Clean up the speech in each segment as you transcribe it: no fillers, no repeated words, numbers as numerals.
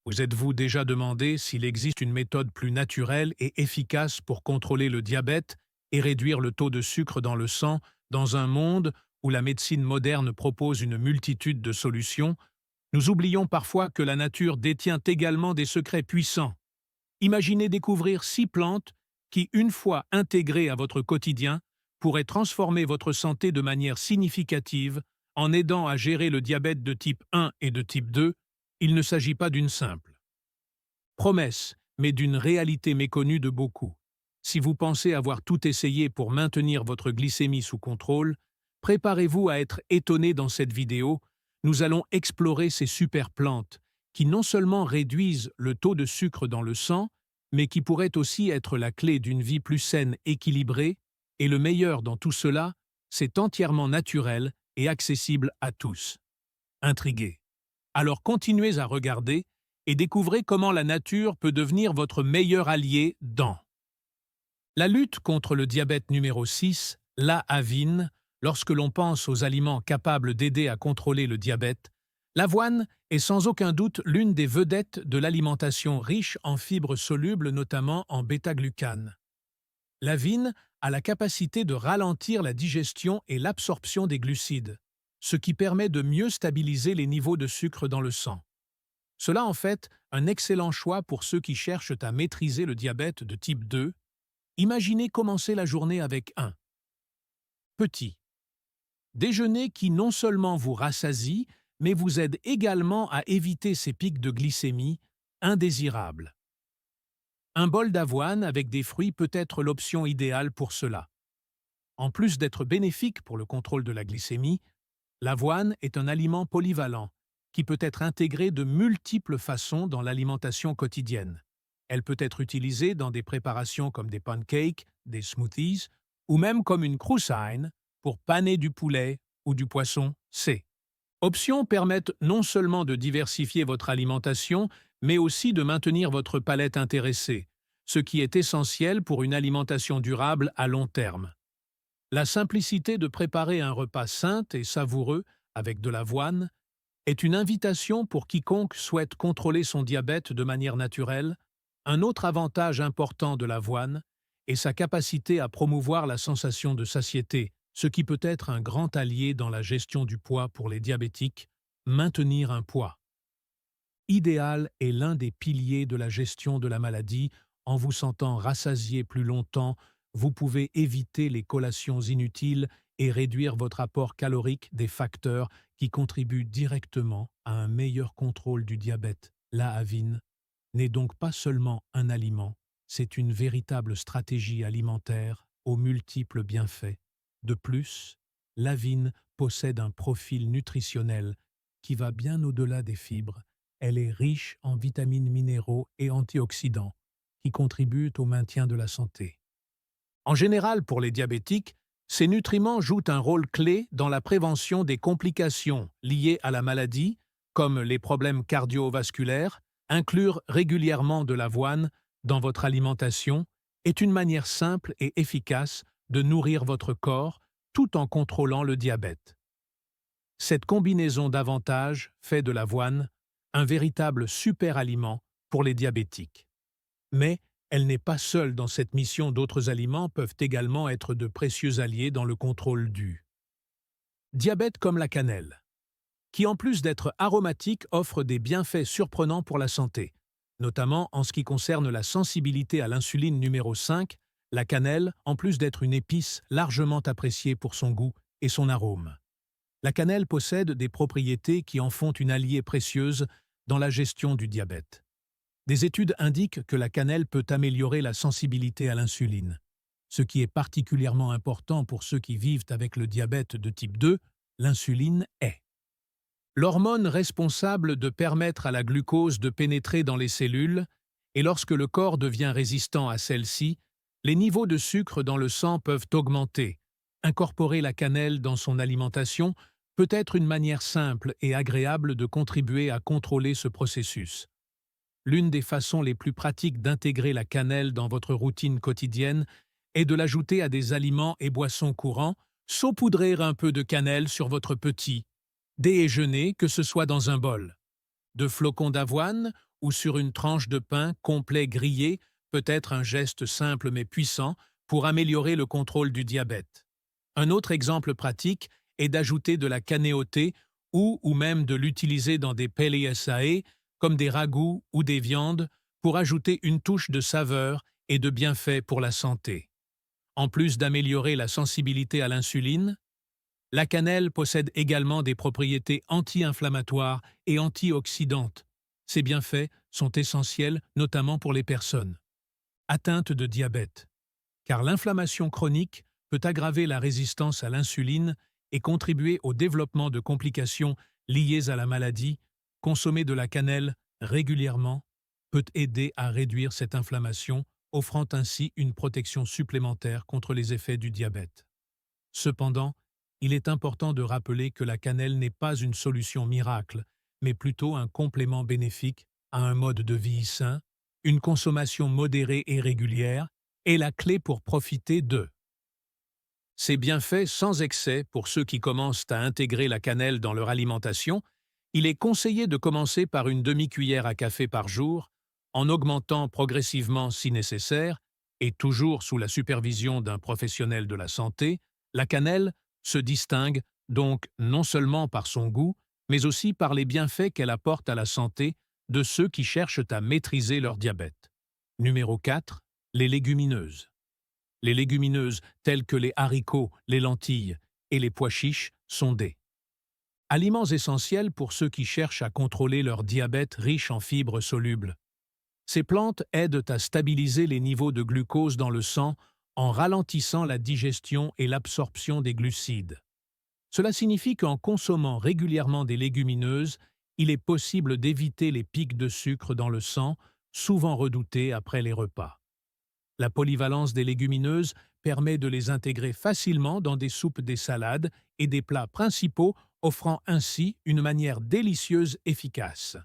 Vous êtes-vous déjà demandé s'il existe une méthode plus naturelle et efficace pour contrôler le diabète et réduire le taux de sucre dans le sang dans un monde où la médecine moderne propose une multitude de solutions? Nous oublions parfois que la nature détient également des secrets puissants. Imaginez découvrir 6 plantes qui, une fois intégrées à votre quotidien, pourraient transformer votre santé de manière significative en aidant à gérer le diabète de type 1 et de type 2. Il ne s'agit pas d'une simple promesse, mais d'une réalité méconnue de beaucoup. Si vous pensez avoir tout essayé pour maintenir votre glycémie sous contrôle, préparez-vous à être étonné dans cette vidéo. Nous allons explorer ces super plantes qui non seulement réduisent le taux de sucre dans le sang, mais qui pourraient aussi être la clé d'une vie plus saine, équilibrée, et le meilleur dans tout cela, c'est entièrement naturel et accessible à tous. Intrigué? Alors continuez à regarder et découvrez comment la nature peut devenir votre meilleur allié dans la lutte contre le diabète numéro 6, l'avine. Lorsque l'on pense aux aliments capables d'aider à contrôler le diabète, l'avoine est sans aucun doute l'une des vedettes de l'alimentation riche en fibres solubles, notamment en bêta-glucane. L'avine a la capacité de ralentir la digestion et l'absorption des glucides, ce qui permet de mieux stabiliser les niveaux de sucre dans le sang. Cela en fait un excellent choix pour ceux qui cherchent à maîtriser le diabète de type 2. Imaginez commencer la journée avec un petit déjeuner qui non seulement vous rassasie, mais vous aide également à éviter ces pics de glycémie indésirables. Un bol d'avoine avec des fruits peut être l'option idéale pour cela. En plus d'être bénéfique pour le contrôle de la glycémie, l'avoine est un aliment polyvalent qui peut être intégré de multiples façons dans l'alimentation quotidienne. Elle peut être utilisée dans des préparations comme des pancakes, des smoothies, ou même comme une croussaine pour paner du poulet ou du poisson. Ces options permettent non seulement de diversifier votre alimentation, mais aussi de maintenir votre palate intéressée, ce qui est essentiel pour une alimentation durable à long terme. La simplicité de préparer un repas sain et savoureux avec de l'avoine est une invitation pour quiconque souhaite contrôler son diabète de manière naturelle. Un autre avantage important de l'avoine est sa capacité à promouvoir la sensation de satiété, ce qui peut être un grand allié dans la gestion du poids pour les diabétiques. Maintenir un poids idéal est l'un des piliers de la gestion de la maladie. En vous sentant rassasié plus longtemps, vous pouvez éviter les collations inutiles et réduire votre apport calorique, des facteurs qui contribuent directement à un meilleur contrôle du diabète. L'avine n'est donc pas seulement un aliment, c'est une véritable stratégie alimentaire aux multiples bienfaits. De plus, l'avine possède un profil nutritionnel qui va bien au-delà des fibres. Elle est riche en vitamines, minéraux et antioxydants qui contribuent au maintien de la santé. En général, pour les diabétiques, ces nutriments jouent un rôle clé dans la prévention des complications liées à la maladie, comme les problèmes cardiovasculaires. Inclure régulièrement de l'avoine dans votre alimentation est une manière simple et efficace de nourrir votre corps tout en contrôlant le diabète. Cette combinaison d'avantages fait de l'avoine un véritable super-aliment pour les diabétiques. Mais elle n'est pas seule dans cette mission. D'autres aliments peuvent également être de précieux alliés dans le contrôle du diabète, comme la cannelle, qui en plus d'être aromatique offre des bienfaits surprenants pour la santé, notamment en ce qui concerne la sensibilité à l'insuline numéro 5. La cannelle, en plus d'être une épice largement appréciée pour son goût et son arôme. La cannelle possède des propriétés qui en font une alliée précieuse dans la gestion du diabète. Des études indiquent que la cannelle peut améliorer la sensibilité à l'insuline, ce qui est particulièrement important pour ceux qui vivent avec le diabète de type 2. L'insuline est l'hormone responsable de permettre à la glucose de pénétrer dans les cellules, et lorsque le corps devient résistant à celle-ci, les niveaux de sucre dans le sang peuvent augmenter. Incorporer la cannelle dans son alimentation peut être une manière simple et agréable de contribuer à contrôler ce processus. L'une des façons les plus pratiques d'intégrer la cannelle dans votre routine quotidienne est de l'ajouter à des aliments et boissons courants. Saupoudrer un peu de cannelle sur votre petit déjeuner, que ce soit dans un bol de flocons d'avoine ou sur une tranche de pain complet grillé peut être un geste simple mais puissant pour améliorer le contrôle du diabète. Un autre exemple pratique est d'ajouter de la cannelle au thé ou même de l'utiliser dans des PLSAE comme des ragoûts ou des viandes pour ajouter une touche de saveur et de bienfait pour la santé. En plus d'améliorer la sensibilité à l'insuline, la cannelle possède également des propriétés anti-inflammatoires et antioxydantes. Ces bienfaits sont essentiels notamment pour les personnes atteintes de diabète, car l'inflammation chronique peut aggraver la résistance à l'insuline et contribuer au développement de complications liées à la maladie. Consommer de la cannelle régulièrement peut aider à réduire cette inflammation, offrant ainsi une protection supplémentaire contre les effets du diabète. Cependant, il est important de rappeler que la cannelle n'est pas une solution miracle, mais plutôt un complément bénéfique à un mode de vie sain. Une consommation modérée et régulière est la clé pour profiter de ces bienfaits sans excès. Pour ceux qui commencent à intégrer la cannelle dans leur alimentation, il est conseillé de commencer par une demi-cuillère à café par jour, en augmentant progressivement si nécessaire, et toujours sous la supervision d'un professionnel de la santé. La cannelle se distingue donc non seulement par son goût, mais aussi par les bienfaits qu'elle apporte à la santé de ceux qui cherchent à maîtriser leur diabète. Numéro 4. Les légumineuses. Les légumineuses telles que les haricots, les lentilles et les pois chiches sont des aliments essentiels pour ceux qui cherchent à contrôler leur diabète riche en fibres solubles. Ces plantes aident à stabiliser les niveaux de glucose dans le sang en ralentissant la digestion et l'absorption des glucides. Cela signifie qu'en consommant régulièrement des légumineuses, il est possible d'éviter les pics de sucre dans le sang, souvent redoutés après les repas. La polyvalence des légumineuses permet de les intégrer facilement dans des soupes, des salades et des plats principaux, offrant ainsi une manière délicieuse efficace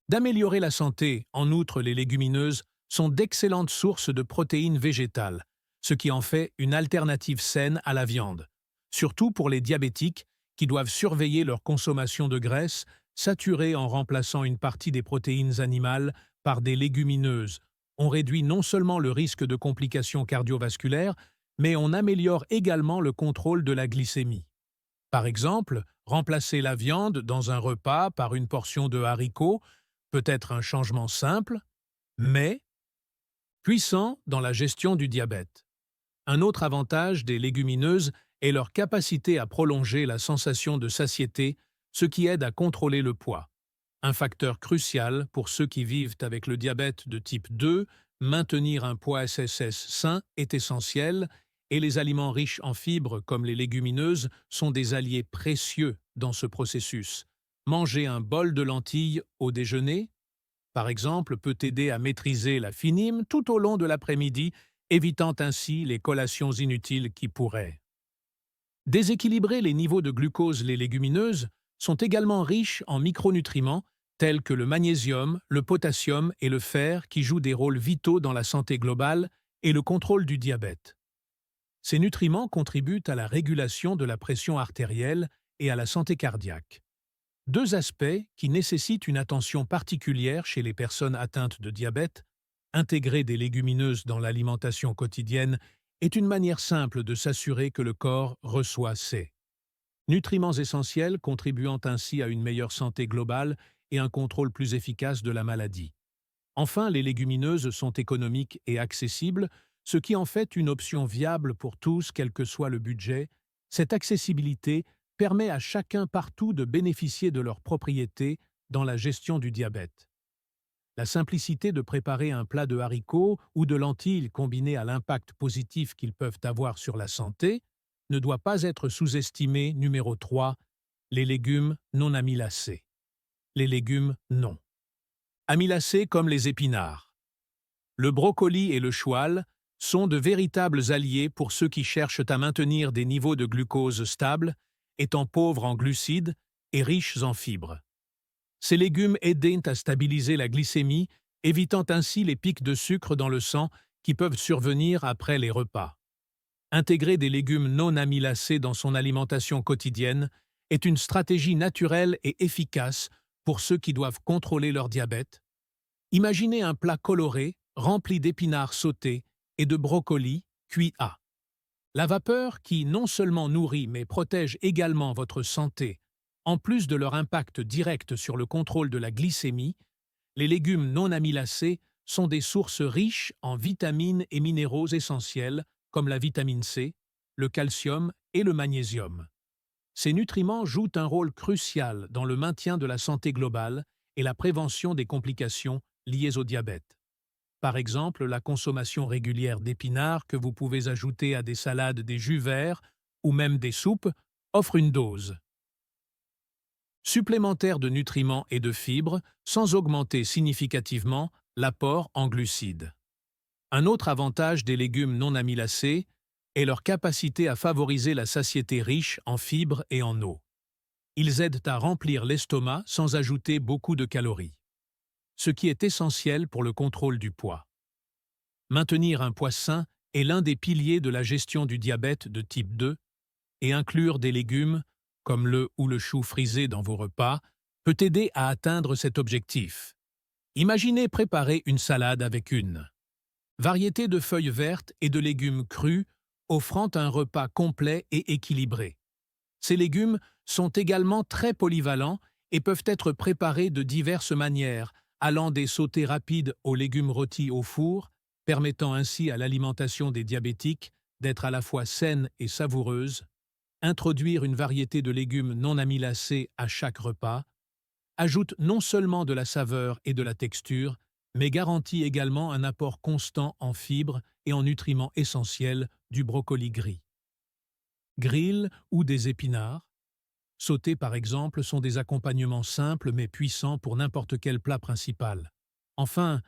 d'améliorer la santé. En outre, les légumineuses sont d'excellentes sources de protéines végétales, ce qui en fait une alternative saine à la viande, surtout pour les diabétiques qui doivent surveiller leur consommation de graisses saturées. En remplaçant une partie des protéines animales par des légumineuses, on réduit non seulement le risque de complications cardiovasculaires, mais on améliore également le contrôle de la glycémie. Par exemple, remplacer la viande dans un repas par une portion de haricots peut être un changement simple, mais puissant dans la gestion du diabète. Un autre avantage des légumineuses est leur capacité à prolonger la sensation de satiété, ce qui aide à contrôler le poids. Un facteur crucial pour ceux qui vivent avec le diabète de type 2, maintenir un poids SSS sain est essentiel, et les aliments riches en fibres comme les légumineuses sont des alliés précieux dans ce processus. Manger un bol de lentilles au déjeuner, par exemple, peut aider à maîtriser la finime tout au long de l'après-midi, évitant ainsi les collations inutiles qui pourraient déséquilibrer les niveaux de glucose. Les légumineuses sont également riches en micronutriments tels que le magnésium, le potassium et le fer qui jouent des rôles vitaux dans la santé globale et le contrôle du diabète. Ces nutriments contribuent à la régulation de la pression artérielle et à la santé cardiaque. Deux aspects qui nécessitent une attention particulière chez les personnes atteintes de diabète. Intégrer des légumineuses dans l'alimentation quotidienne est une manière simple de s'assurer que le corps reçoit ces nutriments essentiels, contribuant ainsi à une meilleure santé globale et un contrôle plus efficace de la maladie. Enfin, les légumineuses sont économiques et accessibles, ce qui en fait une option viable pour tous, quel que soit le budget. Cette accessibilité permet à chacun partout de bénéficier de leurs propriétés dans la gestion du diabète. La simplicité de préparer un plat de haricots ou de lentilles combinée à l'impact positif qu'ils peuvent avoir sur la santé ne doit pas être sous-estimée. Numéro 3. Les légumes non amylacés. Les légumes non amylacés comme les épinards, le brocoli et le choual sont de véritables alliés pour ceux qui cherchent à maintenir des niveaux de glucose stables, étant pauvres en glucides et riches en fibres. Ces légumes aident à stabiliser la glycémie, évitant ainsi les pics de sucre dans le sang qui peuvent survenir après les repas. Intégrer des légumes non amylacés dans son alimentation quotidienne est une stratégie naturelle et efficace pour ceux qui doivent contrôler leur diabète. Imaginez un plat coloré, rempli d'épinards sautés et de brocolis cuits à. La vapeur qui non seulement nourrit mais protège également votre santé, en plus de leur impact direct sur le contrôle de la glycémie, les légumes non amylacés sont des sources riches en vitamines et minéraux essentiels comme la vitamine C, le calcium et le magnésium. Ces nutriments jouent un rôle crucial dans le maintien de la santé globale et la prévention des complications liées au diabète. Par exemple, la consommation régulière d'épinards que vous pouvez ajouter à des salades, des jus verts ou même des soupes offre une dose supplémentaire de nutriments et de fibres sans augmenter significativement l'apport en glucides. Un autre avantage des légumes non amylacés est leur capacité à favoriser la satiété riche en fibres et en eau. Ils aident à remplir l'estomac sans ajouter beaucoup de calories, ce qui est essentiel pour le contrôle du poids. Maintenir un poids sain est l'un des piliers de la gestion du diabète de type 2 et inclure des légumes, comme le ou le chou frisé dans vos repas, peut aider à atteindre cet objectif. Imaginez préparer une salade avec une variété de feuilles vertes et de légumes crus, offrant un repas complet et équilibré. Ces légumes sont également très polyvalents et peuvent être préparés de diverses manières, allant des sautés rapides aux légumes rôtis au four, permettant ainsi à l'alimentation des diabétiques d'être à la fois saine et savoureuse, introduire une variété de légumes non amylacés à chaque repas, ajoute non seulement de la saveur et de la texture, mais garantit également un apport constant en fibres et en nutriments essentiels du brocoli gris. Grill ou des épinards, sautés par exemple, sont des accompagnements simples mais puissants pour n'importe quel plat principal. Enfin,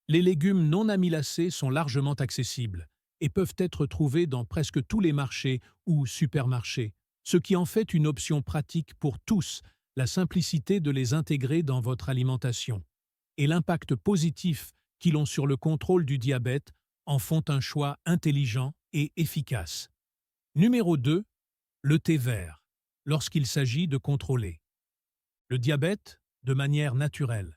les légumes non amylacés sont largement accessibles et peuvent être trouvés dans presque tous les marchés ou supermarchés, ce qui en fait une option pratique pour tous, la simplicité de les intégrer dans votre alimentation et l'impact positif qu'ils ont sur le contrôle du diabète en font un choix intelligent et efficace. Numéro 2. Le thé vert, lorsqu'il s'agit de contrôler le diabète de manière naturelle.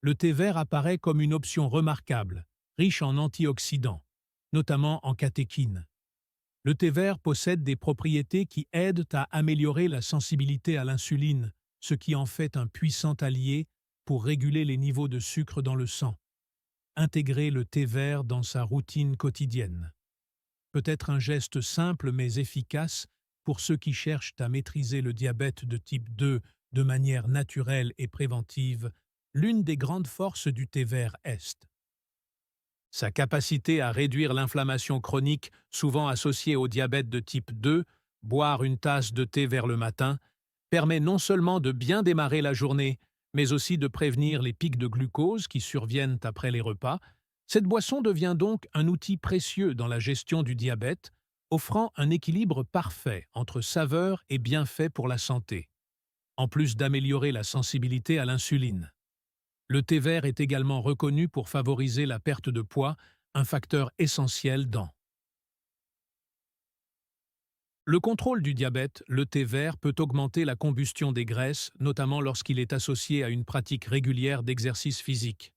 Le thé vert apparaît comme une option remarquable, riche en antioxydants, notamment en catéchines. Le thé vert possède des propriétés qui aident à améliorer la sensibilité à l'insuline, ce qui en fait un puissant allié pour réguler les niveaux de sucre dans le sang. Intégrer le thé vert dans sa routine quotidienne peut être un geste simple mais efficace pour ceux qui cherchent à maîtriser le diabète de type 2 de manière naturelle et préventive. L'une des grandes forces du thé vert est sa capacité à réduire l'inflammation chronique souvent associée au diabète de type 2. Boire une tasse de thé vert le matin permet non seulement de bien démarrer la journée, mais aussi de prévenir les pics de glucose qui surviennent après les repas. Cette boisson devient donc un outil précieux dans la gestion du diabète, offrant un équilibre parfait entre saveur et bienfaits pour la santé, en plus d'améliorer la sensibilité à l'insuline. Le thé vert est également reconnu pour favoriser la perte de poids, un facteur essentiel dans le contrôle du diabète. Le thé vert peut augmenter la combustion des graisses, notamment lorsqu'il est associé à une pratique régulière d'exercice physique.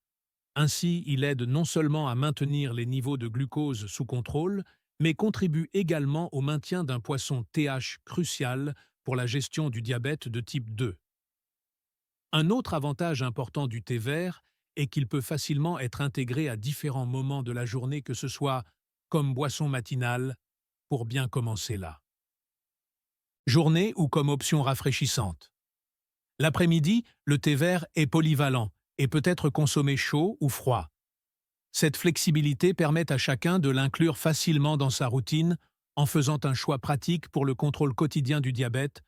Ainsi, il aide non seulement à maintenir les niveaux de glucose sous contrôle, mais contribue également au maintien d'un poisson TH crucial pour la gestion du diabète de type 2. Un autre avantage important du thé vert est qu'il peut facilement être intégré à différents moments de la journée, que ce soit comme boisson matinale, pour bien commencer la journée, ou comme option rafraîchissante. L'après-midi, le thé vert est polyvalent et peut être consommé chaud ou froid. Cette flexibilité permet à chacun de l'inclure facilement dans sa routine en faisant un choix pratique pour le contrôle quotidien du diabète,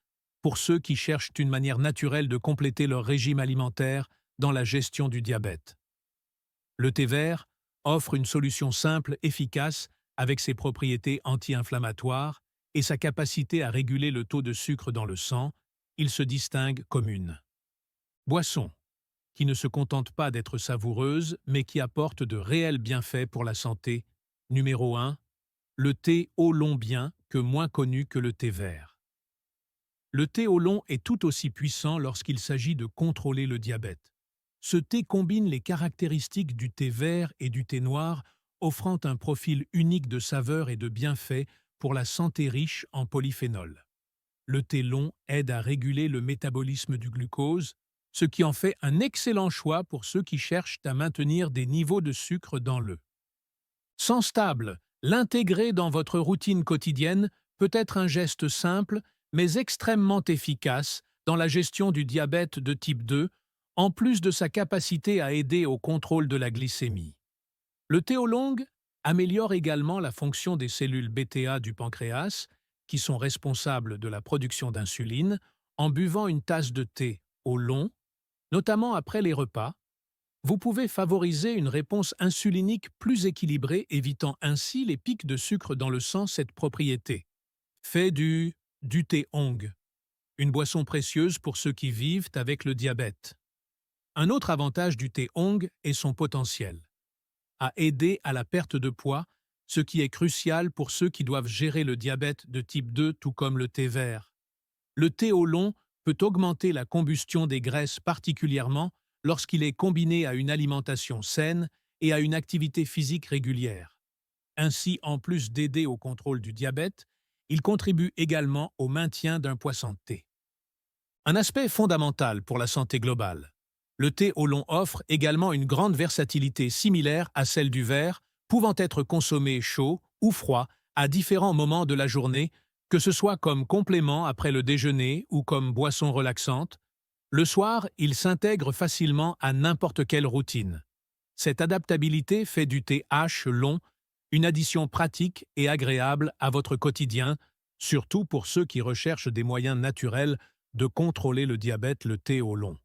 pour ceux qui cherchent une manière naturelle de compléter leur régime alimentaire dans la gestion du diabète. Le thé vert offre une solution simple, efficace, avec ses propriétés anti-inflammatoires et sa capacité à réguler le taux de sucre dans le sang. Il se distingue comme une boisson qui ne se contente pas d'être savoureuse, mais qui apporte de réels bienfaits pour la santé. Numéro 1. Le thé oolong, que moins connu que le thé vert. Le thé oolong est tout aussi puissant lorsqu'il s'agit de contrôler le diabète. Ce thé combine les caractéristiques du thé vert et du thé noir, offrant un profil unique de saveur et de bienfaits pour la santé riche en polyphénols. Le thé long aide à réguler le métabolisme du glucose, ce qui en fait un excellent choix pour ceux qui cherchent à maintenir des niveaux de sucre dans le sang stable. L'intégrer dans votre routine quotidienne peut être un geste simple, mais extrêmement efficace dans la gestion du diabète de type 2, en plus de sa capacité à aider au contrôle de la glycémie. Le thé oolong améliore également la fonction des cellules bêta du pancréas, qui sont responsables de la production d'insuline, en buvant une tasse de thé au long, notamment après les repas. Vous pouvez favoriser une réponse insulinique plus équilibrée, évitant ainsi les pics de sucre dans le sang. Cette propriété fait du thé Ong une boisson précieuse pour ceux qui vivent avec le diabète. Un autre avantage du thé Ong est son potentiel à aider à la perte de poids, ce qui est crucial pour ceux qui doivent gérer le diabète de type 2, tout comme le thé vert. Le thé au long peut augmenter la combustion des graisses, particulièrement lorsqu'il est combiné à une alimentation saine et à une activité physique régulière. Ainsi, en plus d'aider au contrôle du diabète, il contribue également au maintien d'un poids santé. Un aspect fondamental pour la santé globale. Le thé au long offre également une grande versatilité similaire à celle du vert, pouvant être consommé chaud ou froid à différents moments de la journée, que ce soit comme complément après le déjeuner ou comme boisson relaxante. Le soir, il s'intègre facilement à n'importe quelle routine. Cette adaptabilité fait du thé H long une addition pratique et agréable à votre quotidien, surtout pour ceux qui recherchent des moyens naturels de contrôler le diabète. Le thé au long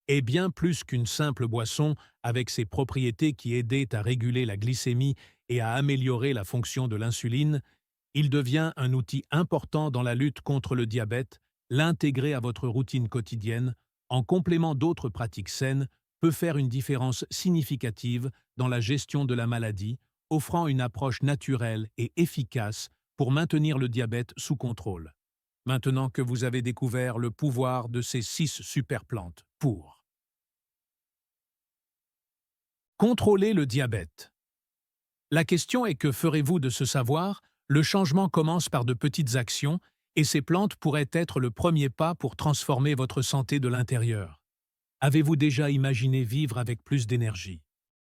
est bien plus qu'une simple boisson, avec ses propriétés qui aidaient à réguler la glycémie et à améliorer la fonction de l'insuline. Il devient un outil important dans la lutte contre le diabète. L'intégrer à votre routine quotidienne, en complément d'autres pratiques saines, peut faire une différence significative dans la gestion de la maladie, offrant une approche naturelle et efficace pour maintenir le diabète sous contrôle. Maintenant que vous avez découvert le pouvoir de ces 6 super plantes pour contrôler le diabète. La question est, que ferez-vous de ce savoir? Le changement commence par de petites actions, et ces plantes pourraient être le premier pas pour transformer votre santé de l'intérieur. Avez-vous déjà imaginé vivre avec plus d'énergie,